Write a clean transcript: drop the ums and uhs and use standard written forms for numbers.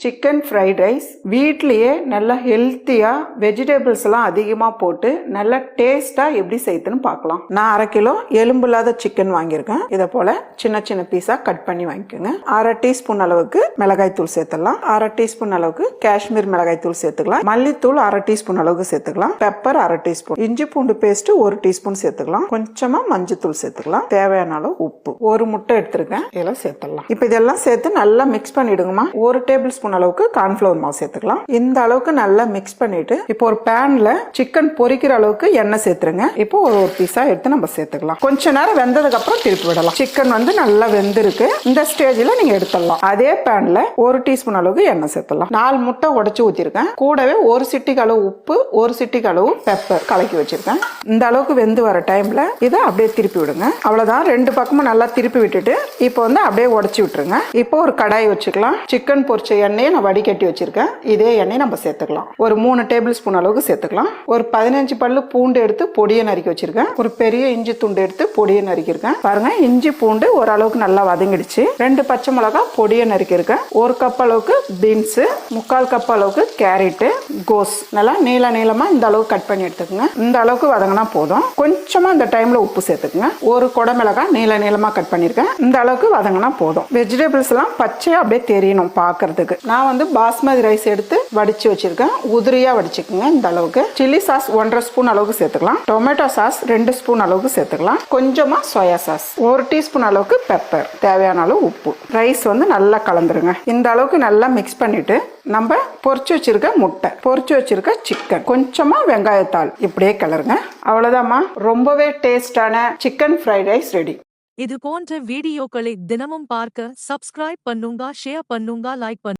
Chicken fried rice வீட்லேயே நல்லா ஹெல்த்தியாக வெஜிடபிள்ஸ் எல்லாம் அதிகமாக போட்டு நல்லா டேஸ்ட்டாக எப்படி செய்யுதுன்னு பார்க்கலாம். நான் 1/2 கிலோ எலும்பு இல்லாத சிக்கன் வாங்கியிருக்கேன். இதை போல் சின்ன சின்ன பீஸாக கட் பண்ணி வாங்கிக்கோங்க. 1/2 டீஸ்பூன் அளவுக்கு மிளகாய் தூள் சேர்த்துக்கலாம். 1/2 டீஸ்பூன் அளவுக்கு காஷ்மீர் மிளகாய் தூள் சேர்த்துக்கலாம். மல்லித்தூள் 1/2 டீஸ்பூன் அளவுக்கு சேர்த்துக்கலாம். பெப்பர் 1/2 டீஸ்பூன், இஞ்சி பூண்டு பேஸ்ட் 1 டீஸ்பூன் சேர்த்துக்கலாம். கொஞ்சமாக மஞ்சத்தூள் சேர்த்துக்கலாம். தேவையான அளவு உப்பு, 1 முட்டை எடுத்துருக்கேன், இதெல்லாம் சேர்த்துடலாம். இப்போ இதெல்லாம் சேர்த்து நல்லா மிக்ஸ் பண்ணிடுங்கம்மா. 1 டேபிள் ஸ்பூன் அளவுக்கு கார்ன்ஃபிளவர் மாவு சேர்த்துக்கலாம். இந்த அளவுக்கு நல்லா மிக்ஸ் பண்ணிட்டு இப்போ ஒரு பேன்ல சிக்கன் பொரிக்கிற அளவுக்கு எண்ணெய் சேர்த்துருங்க. இப்போ ஒரு பீஸா எடுத்து நம்ம சேர்த்துக்கலாம். கொஞ்ச நேரம் வெந்ததுக்கு அப்புறம் திருப்பி விடலாம். சிக்கன் நல்லா வெந்திருக்கு. இந்த ஸ்டேஜ்ல நீங்க எடுத்துடலாம். அதே பேன்ல 1 டீஸ்பூன் அளவுக்கு எண்ணெய் சேர்த்துலாம். 4 முட்டை உடைச்சு ஊத்திருக்கேன். கூடவே 1 சிட்டிக்கு அளவு உப்பு, 1 சிட்டிக்கு அளவு பெப்பர் கலக்கி வச்சிருக்கேன். இந்த அளவுக்கு வெந்து வர டைம்ல இதை அப்படியே திருப்பி விடுங்க. அவ்வளவுதான். 2 பக்கமும் நல்லா திருப்பி விட்டுட்டு இப்போ அப்படியே உடைச்சு விட்டுருங்க. இப்போ ஒரு கடாய் வச்சுக்கலாம். சிக்கன் பொரிச்ச எண்ணெயை நான் வடிகட்டி வச்சிருக்கேன். இதே எண்ணெய் நம்ம சேர்த்துக்கலாம். ஒரு 3 டேபிள் ஸ்பூன் அளவுக்கு சேர்த்துக்கலாம். ஒரு 15 பல்லு பூண்டு எடுத்து பொடியை நறுக்கி வச்சிருக்கேன். ஒரு பெரிய இஞ்சி துண்டு எடுத்து பொடியை நறுக்கிருக்கேன். பாருங்க, இஞ்சி பூண்டு ஓரளவுக்கு நல்லா வதங்கிடுச்சு. 2 பச்சை மிளகாய் பொடியை நறுக்கிருக்கேன். 1 கப் அளவுக்கு பீன்ஸ், 3/4 கப் அளவுக்கு கேரட், கோஸ் நல்லா நீளமா இந்த அளவுக்கு கட் பண்ணி எடுத்துக்கோங்க. இந்த அளவுக்கு வதங்கினா போதும். கொஞ்சமா இந்த டைம்ல உப்பு சேர்த்துக்குங்க. 1 கொடை மிளகாய் நீளமா கட் பண்ணிருக்கேன். இந்த அளவுக்கு வதங்கினா போதும். வெஜிடபிள்ஸ் எல்லாம் பச்சையா அப்படியே தெரியணும் பாக்குறதுக்கு. நான் பாஸ்மதி ரைஸ் எடுத்து வடிச்சு வச்சிருக்கேன். உதிரியா வடிச்சுக்குங்க. இந்த அளவுக்கு சில்லி சாஸ் 1/2 ஸ்பூன் அளவுக்கு சேர்த்துக்கலாம். டொமேட்டோ சாஸ் 2 ஸ்பூன் அளவுக்கு சேர்த்துக்கலாம். கொஞ்சமா சோயா சாஸ், 1 டீஸ்பூன் அளவுக்கு பெப்பர், தேவையான அளவு உப்பு. ரைஸ் நல்லா கலந்துருங்க. இந்த அளவுக்கு நல்லா மிக்ஸ் பண்ணிட்டு நம்ம பொரிச்சு வச்சிருக்க முட்டை, பொரிச்சு வச்சிருக்க சிக்கன், கொஞ்சமா வெங்காயத்தாள் இப்படியே கிளறுங்க. அவ்வளவுதாம்மா. ரொம்பவே டேஸ்டான சிக்கன் ஃப்ரைட் ரைஸ் ரெடி. இது போன்ற வீடியோக்களை தினமும் பார்க்க சப்ஸ்கிரைப் பண்ணுங்க, ஷேர் பண்ணுங்க, லைக் பண்ணுங்க.